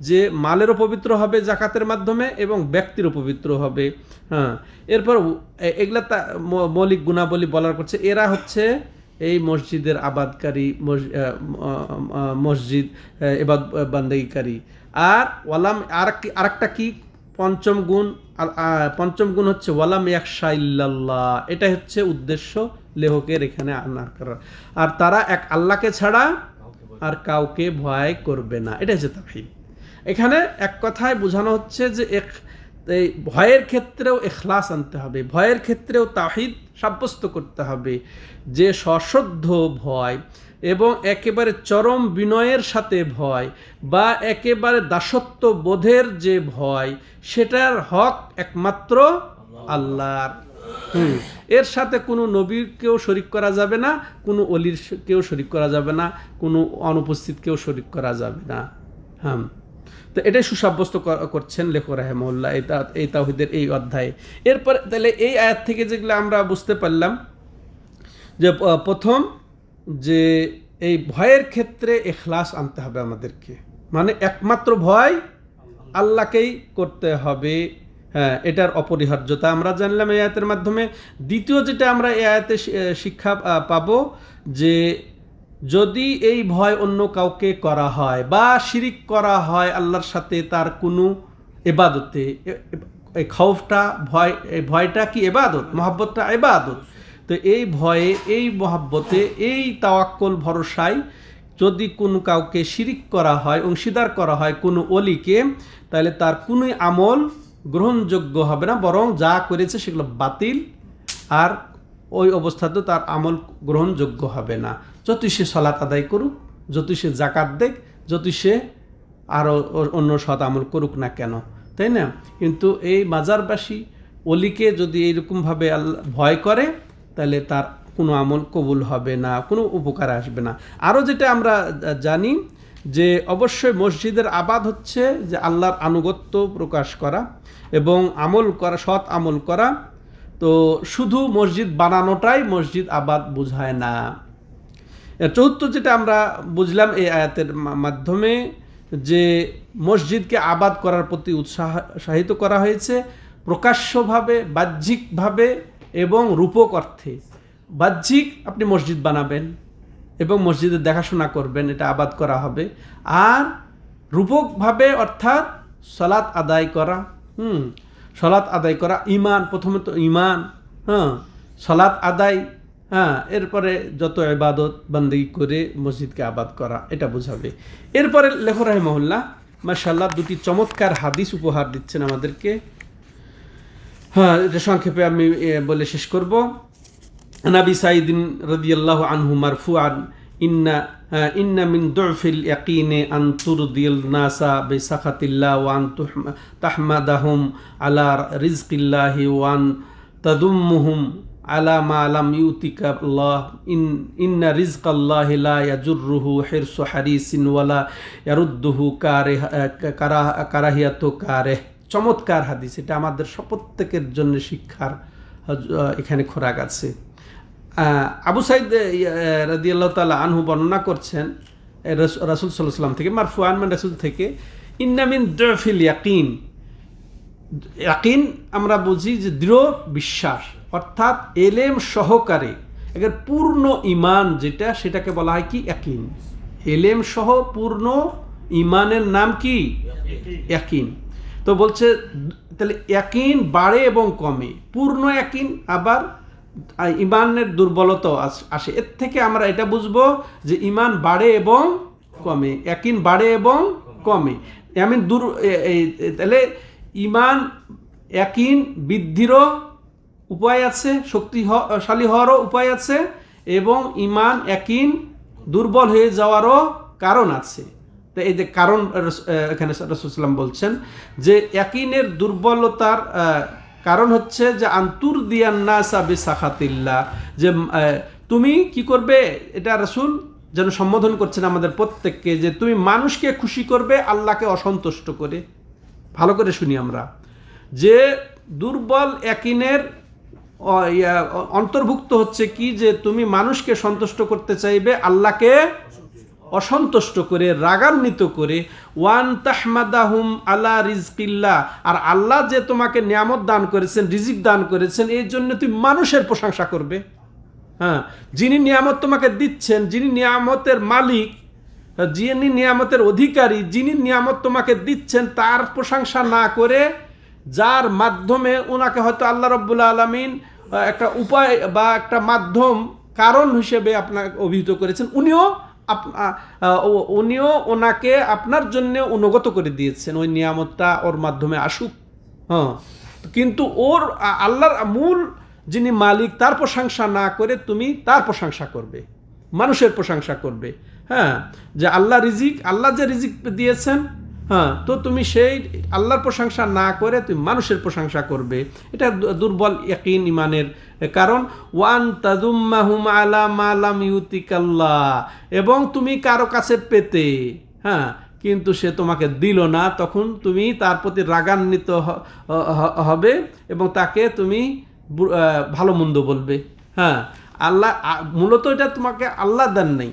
যে মালেরও পবিত্র হবে জাকাতের মাধ্যমে এবং ব্যক্তিরও পবিত্র হবে। এরপর এগুলা মৌলিক গুণাবলী বলার করছে, এরা হচ্ছে এই মসজিদের আবাদকারী, মসজিদ এবাদ বান্দাগিকারী। আর ওয়ালাম আরেকটা কি পঞ্চম গুণ হচ্ছে ওয়ালাম ইয়াখশা ইল্লাল্লাহ। এটা হচ্ছে উদ্দেশ্য লেখকের এখানে আনার করার। আর তারা এক আল্লাহকে ছাড়া আর কাউকে ভয় করবে না, এটা হচ্ছে তাওহীদ। এখানে এক কথায় বোঝানো হচ্ছে যে এই ভয়ের ক্ষেত্রেও ইখলাস আনতে হবে, ভয়ের ক্ষেত্রেও তাওহীদ সাব্যস্ত করতে হবে। যে সশ্রদ্ধ ভয়, এবং একেবারে চরম বিনয়ের সাথে ভয় বা একেবারে দাসত্ব বোধের যে ভয়, সেটার হক একমাত্র আল্লাহর। এর সাথে কোনো নবীরকেও শরিক করা যাবে না, কোনো অলির কেউ শরিক করা যাবে না, কোনো অনুপস্থিতকেও শরিক করা যাবে না। হ্যাঁ, তো এটাই সুসাব্যস্ত করছেন লেখক রাহিমাহুল্লাহ এই তাওহীদের এই অধ্যায়ে। এরপর তাহলে এই আয়াত থেকে যেগুলো আমরা বুঝতে পারলাম যে প্রথম যে এই ভয়ের ক্ষেত্রে ইখলাস আনতে হবে আমাদেরকে, মানে একমাত্র ভয় আল্লাহকেই করতে হবে। হ্যাঁ, এটার অপরিহার্যতা আমরা জানলাম এই আয়াতের মাধ্যমে। দ্বিতীয় যেটা আমরা এই আয়াতে শিক্ষা পাবো যে যদি এই ভয় অন্য কাউকে করা হয় বা শিরিক করা হয় আল্লাহর সাথে তার কোনো ইবাদতে, এই খৌফটা ভয়টা কি ইবাদত, মহব্বতটা ইবাদত। তো এই ভয়ে, এই মহব্বতে, এই তাওয়াক্কুল ভরসায় যদি কোনো কাউকে শিরিক করা হয়, অংশীদার করা হয় কোনো অলিকে, তাহলে তার কোনোই আমল গ্রহণযোগ্য হবে না, বরং যা করেছে সেগুলো বাতিল, আর ওই অবস্থাতেও তার আমল গ্রহণযোগ্য হবে না। যতই সে সালাত আদায় করুক, যতই সে জাকাত দেখ, যতই সে আরও অন্য সৎ আমল করুক না কেন, তাই না? কিন্তু এই মাজারবাসী অলিকে যদি এইরকমভাবে ভয় করে, তাহলে তার কোনো আমল কবুল হবে না, কোনো উপকার আসবে না। আরও যেটা আমরা জানি যে অবশ্যই মসজিদের আবাদ হচ্ছে যে আল্লাহর আনুগত্য প্রকাশ করা এবং আমল করা, সৎ আমল করা। তো শুধু মসজিদ বানানোটাই মসজিদ আবাদ বোঝায় না। চতুর্থ যেটা আমরা বুঝলাম এই আয়াতের মাধ্যমে যে মসজিদকে আবাদ করার প্রতি উৎসাহিত করা হয়েছে প্রকাশ্যভাবে, বাহ্যিকভাবে এবং রূপক অর্থে। বাহ্যিক আপনি মসজিদ বানাবেন এবং মসজিদের দেখাশোনা করবেন, এটা আবাদ করা হবে। আর রূপকভাবে অর্থাৎ সালাত আদায় করা, সালাত আদায় করা, ইমান, প্রথমে তো ইমান, সালাত আদায়, এরপরে যত ইবাদত বান্দেগি করে মসজিদকে আবাদ করা, এটা বোঝাবে। এরপরে লেখক রাহিমাহুল্লাহ মাশাআল্লাহ দুটি চমৎকার হাদিস উপহার দিচ্ছেন আমাদেরকে। এটা সংক্ষেপে আমি বলে শেষ করব। নবী সাইদিন রাদিয়াল্লাহু আনহু মারফুআন ইন্না মিন দুফিল ইয়াকিনে আন তুরদিল নাসা বিসাখাতিল্লাহ ওয়া আন তাহমাদাহুম আলা রিজকিল্লাহি ওয়া আন তাদুম্মুহুম আলা মা লাম ইউতিকা আল্লাহ ইন্না রিজকাল্লাহি লা ইয়াজুরুহু হিরসু হারিসিন ওয়ালা ইয়ারুদ্দুহু কারাহিয়াতু কারিহ। চমৎকার হাদিস, এটা আমাদের প্রত্যেকের জন্য শিক্ষার এখানে খোরাক আছে। আবু সাইদ রাদিয়াল্লাহু তাআলা আনহু বর্ণনা করছেন রাসূল সাল্লাল্লাহু আলাইহি ওয়াসাল্লাম থেকে, মারফুআন মান রাসূল থেকে, ইন্না মিন দুফিল ইয়াকিন। ইয়াকিন আমরা বুঝি যে দৃঢ় বিশ্বাস, অর্থাৎ এলেম সহকারে এর পূর্ণ ঈমান যেটা, সেটাকে বলা হয় কি ইয়াকিন। এলেম সহ পূর্ণ ঈমানের নাম কি ইয়াকিন। তো বলছে তাহলে ইয়াকিন বাড়ে এবং কমে, পূর্ণ ইয়াকিন আবার ঈমানের দুর্বলতা আসে। এর থেকে আমরা এটা বুঝবো যে ঈমান বাড়ে এবং কমে, ইয়াকিন বাড়ে এবং কমে। তাহলে ঈমান ইয়াকিন বৃদ্ধিরও উপায় আছে, শক্তিশালী হওয়ারও উপায় আছে, এবং ঈমান ইয়াকিন দুর্বল হয়ে যাওয়ারও কারণ আছে। তো এই যে কারণ এখানে রাসূল সাল্লাল্লাহু আলাইহি বলছেন যে ইয়াকিনের দুর্বলতার কারণ হচ্ছে যে আন্তুর দিয়ান নাসা বিসাখাতিল্লাহ, যে তুমি কি করবে, এটা রাসূল যেন সম্বোধন করছেন আমাদের প্রত্যেককে, যে তুমি মানুষকে খুশি করবে আল্লাহকে অসন্তুষ্ট করে। ভালো করে শুনি আমরা, যে দুর্বল ইয়াকিনের অন্তর্ভুক্ত হচ্ছে কি, যে তুমি মানুষকে সন্তুষ্ট করতে চাইবে আল্লাহকে অসন্তুষ্ট করে, রাগান্বিত করে। ওয়ান তাহমাদাহুম আলা রিজকিল্লাহ, আর আল্লাহ যে তোমাকে নিয়ামত দান করেছেন, রিজিক দান করেছেন, এই জন্য তুমি মানুষের প্রশংসা করবে। যিনি নিয়ামত তোমাকে দিচ্ছেন, যিনি নিয়ামতের মালিক, যিনি নিয়ামতের অধিকারী, যিনি নিয়ামত তোমাকে দিচ্ছেন, তার প্রশংসা না করে যার মাধ্যমে ওনাকে হয়তো আল্লাহ রাব্বুল আলামিন একটা উপায় বা একটা মাধ্যম, কারণ হিসেবে আপনাকে অভিহিত করেছেন, উনিও ওনাকে আপনার জন্য অনুগত করে দিয়েছেন, ওই নিয়ামতটা ওর মাধ্যমে আসুক। কিন্তু ওর আল্লাহর মূল যিনি মালিক তার প্রশংসা না করে তুমি তার প্রশংসা করবে। মানুষের প্রশংসা করবে। হ্যাঁ, যে আল্লাহ যে রিজিক দিয়েছেন, হ্যাঁ, তো তুমি সেই আল্লাহর প্রশংসা না করে তুমি মানুষের প্রশংসা করবে। এটা দুর্বল ইয়াকিন ইমানের কারণ। ওয়ান তাদুম্মাহুম আলা মা লাম ইউতিকাল্লাহ, এবং তুমি কারো কাছে পেতে, হ্যাঁ, কিন্তু সে তোমাকে দিল না, তখন তুমি তার প্রতি রাগান্বিত হবে এবং তাকে তুমি ভালো মন্দ বলবে। হ্যাঁ, আল্লাহ মূলত এটা তোমাকে আল্লাহ দেন নাই,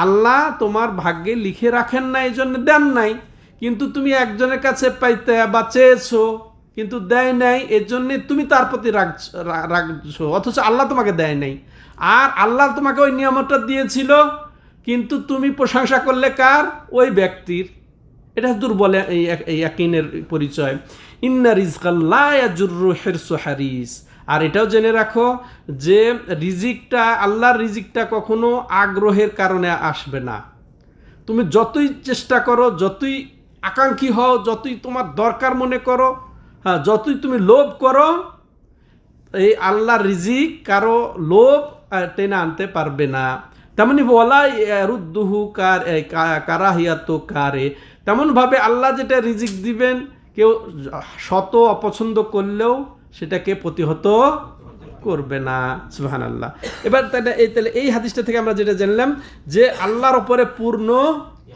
আল্লাহ তোমার ভাগ্যে লিখে রাখেন না, এই জন্য দেন নাই। কিন্তু তুমি একজনের কাছে পাইতে বা চেয়েছো কিন্তু দেয় নাই, এর জন্য তুমি তার প্রতি রাগছো, অথচ আল্লাহ তোমাকে দেয় নাই। আর আল্লাহ তোমাকে ওই নিয়ামতটা দিয়েছিল, কিন্তু তুমি প্রশংসা করলে কার? ওই ব্যক্তির। এটা দুর্বল এই ইয়াকিনের পরিচয়। ইন্না রিজকাল্লাহ ইয়াজুররু হিরসু হারিস। আর এটাও জেনে রাখো যে রিজিকটা, আল্লাহর রিজিকটা কখনো আগ্রহের কারণে আসবে না। তুমি যতই চেষ্টা করো, যতই আকাঙ্ক্ষী হও, যতই তোমার দরকার মনে করো, হ্যাঁ, যতই তুমি লোভ করো, এই আল্লাহর রিজিক কারো লোভ টেনে আনতে পারবে না। তেমনি ওয়ালা ইয়ারুদ্দুহু কারাহিয়াতু কারে, তেমনভাবে আল্লাহ যেটা রিজিক দিবেন কেউ শত অপছন্দ করলেও সেটাকে প্রতিহত করবে না। সুবহানাল্লাহ। এবার তাহলে এই হাদিসটা থেকে আমরা যেটা জানলাম যে আল্লাহর উপরে পূর্ণ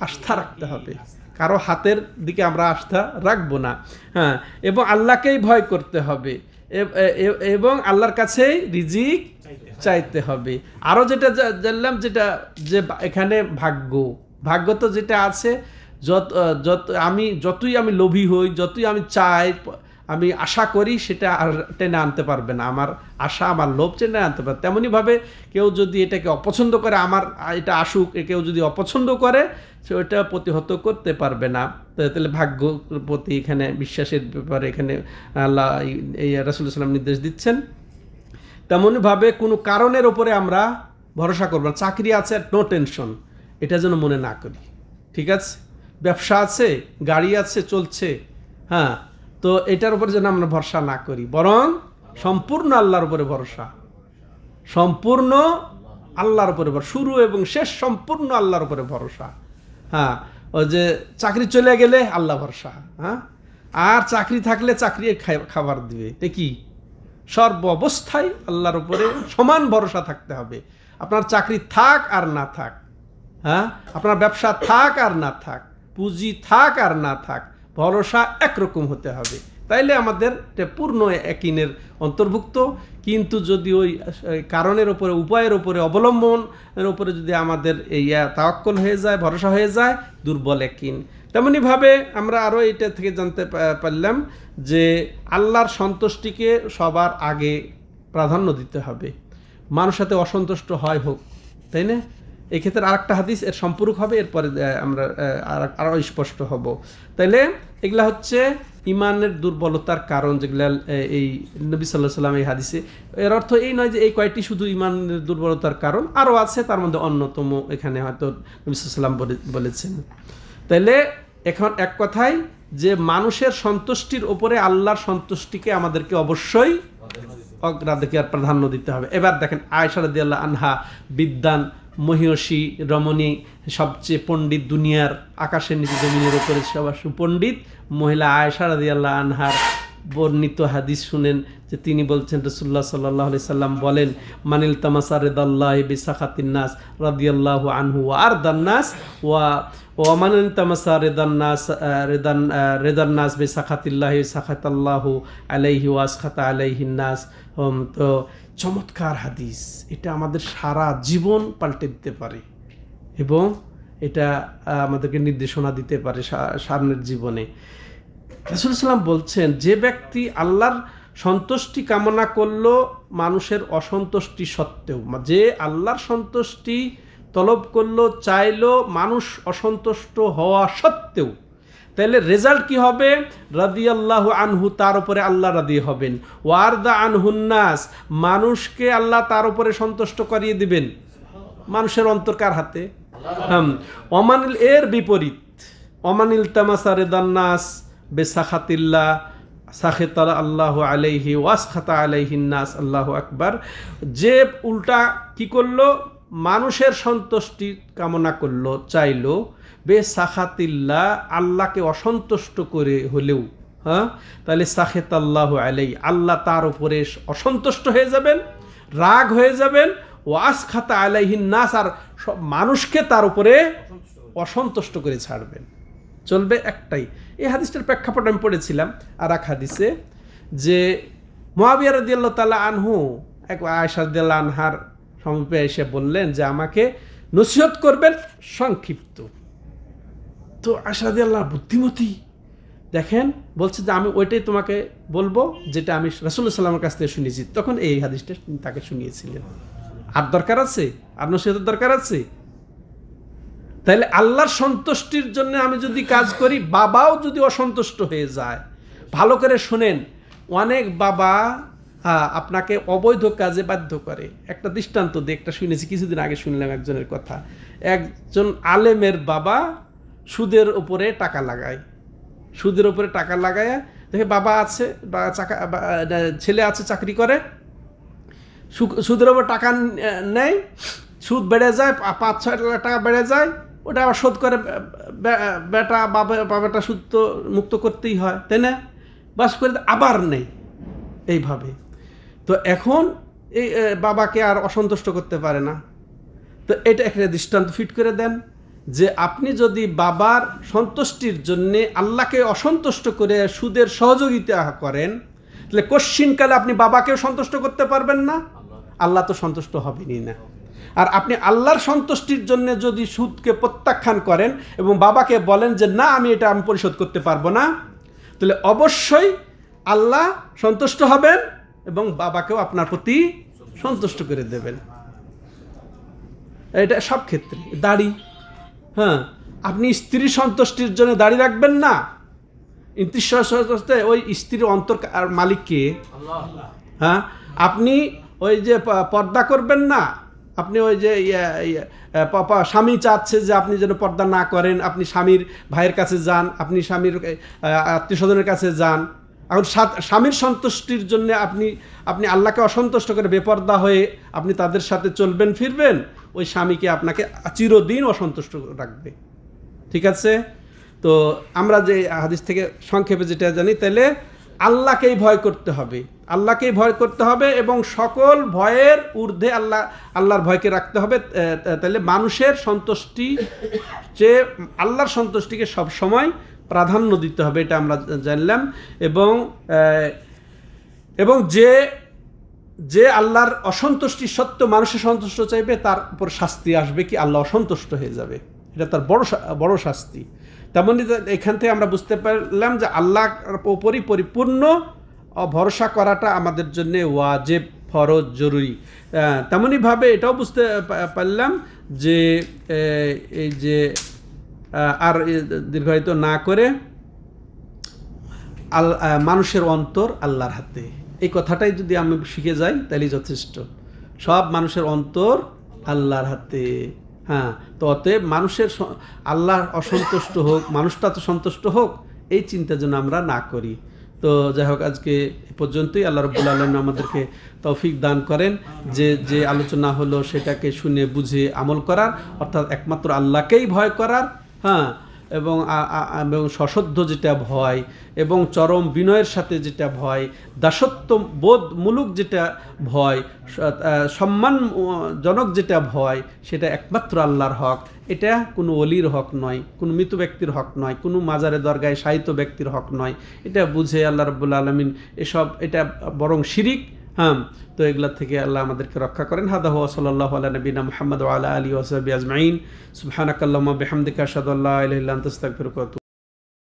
আস্থা রাখতে হবে, কারো হাতের দিকে আমরা আস্থা রাখবো না। হ্যাঁ, এবং আল্লাহকেই ভয় করতে হবে এবং আল্লাহর কাছেই রিজিক চাইতে হবে। আরও যেটা জানলাম, যেটা যে এখানে ভাগ্য তো যেটা আছে, যতই আমি লোভী হই, যতই আমি চাই, আমি আশা করি, সেটা আর টেনে আনতে পারবে না। আমার আশা, আমার লোভ টেনে আনতে পারবে। তেমনইভাবে কেউ যদি এটাকে অপছন্দ করে, আমার এটা আসুক, কেউ যদি অপছন্দ করে, সে ওইটা প্রতিহত করতে পারবে না। তাহলে ভাগ্যর প্রতি এখানে বিশ্বাসের ব্যাপারে এখানে আল্লাহ এই রাসূলুল্লাহ সাল্লাল্লাহু আলাইহি ওয়াসাল্লাম নির্দেশ দিচ্ছেন। তেমনইভাবে কোনো কারণের ওপরে আমরা ভরসা করব না। চাকরি আছে, নো টেনশন, এটা যেন মনে না করি। ঠিক আছে, ব্যবসা আছে, গাড়ি আছে, চলছে, হ্যাঁ, তো এটার উপরে যেন আমরা ভরসা না করি, বরং সম্পূর্ণ আল্লাহর উপরে ভরসা, সম্পূর্ণ আল্লাহর উপরে ভরসা, শুরু এবং শেষ সম্পূর্ণ আল্লাহর উপরে ভরসা। হ্যাঁ, ওই যে চাকরি চলে গেলে আল্লাহ ভরসা, হ্যাঁ, আর চাকরি থাকলে চাকরি খাবার দিবে, কি সর্ব অবস্থায় আল্লাহর উপরে সমান ভরসা থাকতে হবে। আপনার চাকরি থাক আর না থাক, হ্যাঁ, আপনার ব্যবসা থাক আর না থাক, পুঁজি থাক আর না থাক, ভরসা একরকম হতে হবে। তাইলে আমাদের পূর্ণ ইয়াকিনের অন্তর্ভুক্ত। কিন্তু যদি ওই কারণের উপরে, উপায়ের উপরে, অবলম্বনের উপরে যদি আমাদের এই তাওয়াক্কুল হয়ে যায়, ভরসা হয়ে যায়, দুর্বল ইয়াকিন। তেমনিভাবে আমরা আরও এটা থেকে জানতে পারলাম যে আল্লাহর সন্তুষ্টিকে সবার আগে প্রাধান্য দিতে হবে। মানুষ সাথে অসন্তুষ্ট হয় হোক, তাই না? এক্ষেত্রে আরেকটা হাদিস এর সম্পূরক হবে, এরপরে আমরা আরও স্পষ্ট হব। তাইলে এগুলা হচ্ছে ইমানের দুর্বলতার কারণ, যেগুলা এই নবী সাল্লাল্লাহু আলাইহি ওয়াসাল্লাম এই হাদিসে, এর অর্থ এই নয় যে এই কয়টি শুধু ইমানের দুর্বলতার কারণ, আরও আছে, তার মধ্যে অন্যতম এখানে হয়তো নবী সাল্লাল্লাহু আলাইহি ওয়াসাল্লাম বলেছেন। তাইলে এখন এক কথায় যে মানুষের সন্তুষ্টির উপরে আল্লাহর সন্তুষ্টিকে আমাদেরকে অবশ্যই অগ্রাধিকার প্রাধান্য দিতে হবে। এবার দেখেন, আয়েশা রাদিয়াল্লাহু আনহা বিদ্বান, মহিয়সী, রমণী, সবচেয়ে পণ্ডিত দুনিয়ার, আকাশের নিচে জমিনের উপরে সবার সুপণ্ডিত মহিলা আয়েশা রাদিয়াল্লাহু আনহার বর্ণিত হাদিস শুনেন যে তিনি বলছেন, রাসূলুল্লাহ সাল্লাল্লাহু আলাইহি সাল্লাম বলেন, মানিল তামাসা রিদাল্লাহি বিসাখাতিন নাস রাদিয়াল্লাহু আনহু ওয়া আরদান নাস ওয়া মানিল তামাসা রিদান নাস বিসাখাতিল্লাহি সাখাতাল্লাহু আলাইহি ওয়া আসখাতা আলাইহিন নাস। তো চমৎকার হাদিস, এটা আমাদের সারা জীবন পাল্টে দিতে পারে এবং এটা আমাদেরকে নির্দেশনা দিতে পারে সামনের জীবনে। রাসূলুল্লাহ সাল্লাম বলছেন, যে ব্যক্তি আল্লাহর সন্তুষ্টি কামনা করলো মানুষের অসন্তুষ্টি সত্ত্বেও, যে আল্লাহর সন্তুষ্টি তলব করলো, চাইলো মানুষ অসন্তুষ্ট হওয়া সত্ত্বেও, তাহলে রেজাল্ট কি হবে? রাদিয়াল্লাহু আনহু, তার উপরে আল্লাহ রাদি হবেন। ওয়ারদা আনহুন নাস, মানুষকে আল্লাহ তার উপরে সন্তুষ্ট করিয়ে দিবেন। মানুষের অন্তর কার হাতে? ওমানিল, এর বিপরীত, ওমানিল তামাসা রিদান নাস বেসাখাতিল্লাহ সাখিতা আল্লাহু আলাইহি ওয়াসখাতা আলাইহিন নাস। আল্লাহু আকবার। যে উল্টা কি করলো? মানুষের সন্তুষ্টি কামনা করলো, চাইলো, বে সাখাতিল্লাহ, আল্লাহকে অসন্তুষ্ট করে হলেও, হ্যাঁ, তাহলে সাখেত আল্লাহ আলাই, আল্লাহ তার উপরে অসন্তুষ্ট হয়ে যাবেন, রাগ হয়ে যাবেন। ও আসখাতা আলাইহিন নাস, আর মানুষকে তার উপরে অসন্তুষ্ট করে ছাড়বেন, চলবে একটাই। এই হাদিসটার প্রেক্ষাপট আমি পড়েছিলাম আর এক হাদিসে, যে মুআবিয়া রাদিয়াল্লাহু তাআলা আনহু এক আয়েশা রাদিয়াল্লাহু আনহার সমীপে এসে বললেন যে আমাকে নসিহত করবেন সংক্ষিপ্ত। তো আয়েশা রাদিয়াল্লাহু বুদ্ধিমতী, দেখেন, বলছে যে আমি ওইটাই তোমাকে বলবো যেটা আমি রাসূলুল্লাহ সাল্লাল্লাহু আলাইহি ওয়াসাল্লামের কাছ থেকে শুনেছি। তখন এই হাদিসটা তাকে শুনিয়েছিলেন। আর দরকার আছে? আর নসিহতের দরকার আছে? তাহলে আল্লাহর সন্তুষ্টির জন্য আমি যদি কাজ করি, বাবাও যদি অসন্তুষ্ট হয়ে যায়, ভালো করে শুনেন, অনেক বাবা আপনাকে অবৈধ কাজে বাধ্য করে। একটা দৃষ্টান্ত দিয়ে একটা শুনেছি, কিছুদিন আগে শুনলাম একজনের কথা। একজন আলেমের বাবা সুদের উপরে টাকা লাগায়, সুদের উপরে টাকা লাগায়, দেখে বাবা আছে বা ছেলে আছে, চাকরি করে, সুদের উপর টাকা নেয়, সুদ বেড়ে যায়, 5-6 লাখ টাকা বেড়ে যায়, ওটা আবার শোধ করে বাবাটা সুদ তো মুক্ত করতেই হয়, তাই না? বাস করে আবার নেই, এইভাবে। তো এখন এই বাবাকে আর অসন্তুষ্ট করতে পারে না। তো এটা একটা দৃষ্টান্ত ফিট করে দেন যে আপনি যদি বাবার সন্তুষ্টির জন্যে আল্লাহকে অসন্তুষ্ট করে সুদের সহযোগিতা করেন, তাহলে কশ্চিনকালে আপনি বাবাকেও সন্তুষ্ট করতে পারবেন না, আল্লাহ তো সন্তুষ্ট হবেনই না। আর আপনি আল্লাহর সন্তুষ্টির জন্য যদি সুদকে প্রত্যাখ্যান করেন এবং বাবাকে বলেন যে না, আমি এটা পরিশোধ করতে পারবো না, তাহলে অবশ্যই আল্লাহ সন্তুষ্ট হবেন এবং বাবাকেও আপনার প্রতি সন্তুষ্ট করে দেবেন। এটা সব ক্ষেত্রে। দাড়ি, হ্যাঁ, আপনি স্ত্রীর সন্তুষ্টির জন্য দাড়ি রাখবেন না, ওই স্ত্রীর অন্তর আর মালিক কে? হ্যাঁ, আপনি ওই যে পর্দা করবেন না, আপনি ওই যে স্বামী চাচ্ছে যে আপনি যেন পর্দা না করেন, আপনি স্বামীর ভাইয়ের কাছে যান, আপনি স্বামীর আত্মীয় স্বজনের কাছে যান। এখন স্বামীর সন্তুষ্টির জন্য আপনি আল্লাহকে অসন্তুষ্ট করে বেপর্দা হয়ে আপনি তাদের সাথে চলবেন ফিরবেন, ওই স্বামীকে আপনাকে চিরদিন অসন্তুষ্ট রাখবে। ঠিক আছে? তো আমরা যে হাদিস থেকে সংক্ষেপে যেটা জানি, তাহলে আল্লাহকেই ভয় করতে হবে, আল্লাহকেই ভয় করতে হবে এবং সকল ভয়ের ঊর্ধ্বে আল্লাহর ভয়কে রাখতে হবে। তাহলে মানুষের সন্তুষ্টি যে আল্লাহর সন্তুষ্টিকে সবসময় প্রাধান্য দিতে হবে, এটা আমরা জানলাম। এবং যে আল্লাহর অসন্তুষ্টি সত্য মানুষের সন্তুষ্ট চাইবে, তার উপর শাস্তি আসবে, কি আল্লাহ অসন্তুষ্ট হয়ে যাবে, এটা তার বড় শাস্তি। তেমনি এখান থেকে আমরা বুঝতে পারলাম যে আল্লাহর উপরই পরিপূর্ণ ভরসা করাটা আমাদের জন্য ওয়াজিব, ফরজ, জরুরি। তেমনিভাবে এটাও বুঝতে পারলাম যে এই যে আর দীর্ঘায়িত না করে মানুষের অন্তর আল্লাহর হাতে, এই কথাটাই যদি আমি শিখে যাই তাহলে যথেষ্ট। সব মানুষের অন্তর আল্লাহর হাতে। হ্যাঁ, তো অতএব মানুষের আল্লাহ অসন্তুষ্ট হোক, মানুষটা তো সন্তুষ্ট হোক, এই চিন্তা যেন আমরা না করি। তো যাই হোক, আজকে এ পর্যন্তই। আল্লাহ রাব্বুল আলামিন আমাদেরকে তৌফিক দান করেন যে আলোচনা হলো সেটাকে শুনে বুঝে আমল করার, অর্থাৎ একমাত্র আল্লাহকেই ভয় করার, হ্যাঁ, এবং সশ্রদ্ধ যেটা ভয় এবং চরম বিনয়ের সাথে যেটা ভয়, দাসত্ব বোধমূলক যেটা ভয়, সম্মানজনক যেটা ভয়, সেটা একমাত্র আল্লাহর হক। এটা কোনো অলির হক নয়, কোনো মৃত ব্যক্তির হক নয়, কোনো মাজারে দরগায় শায়িত ব্যক্তির হক নয়। এটা বুঝে আল্লাহ রাব্বুল আলামিন এটা বরং শিরিক। হ্যাঁ, তো এগুলা থেকে আল্লাহ আমাদেরকে রক্ষা করেন। হাদা হুয়া সাল্লাল্লাহু আলা নবিনা মুহাম্মদ ওয়া আলা আলিহি ওয়া সাহবিহি আজমাইন। সুবহানাকাল্লাহুম্মা বিহামদিকা আশহাদু আল্লা ইলাহা ইল্লা আনতা আস্তাগফিরুকা ওয়া আতুবু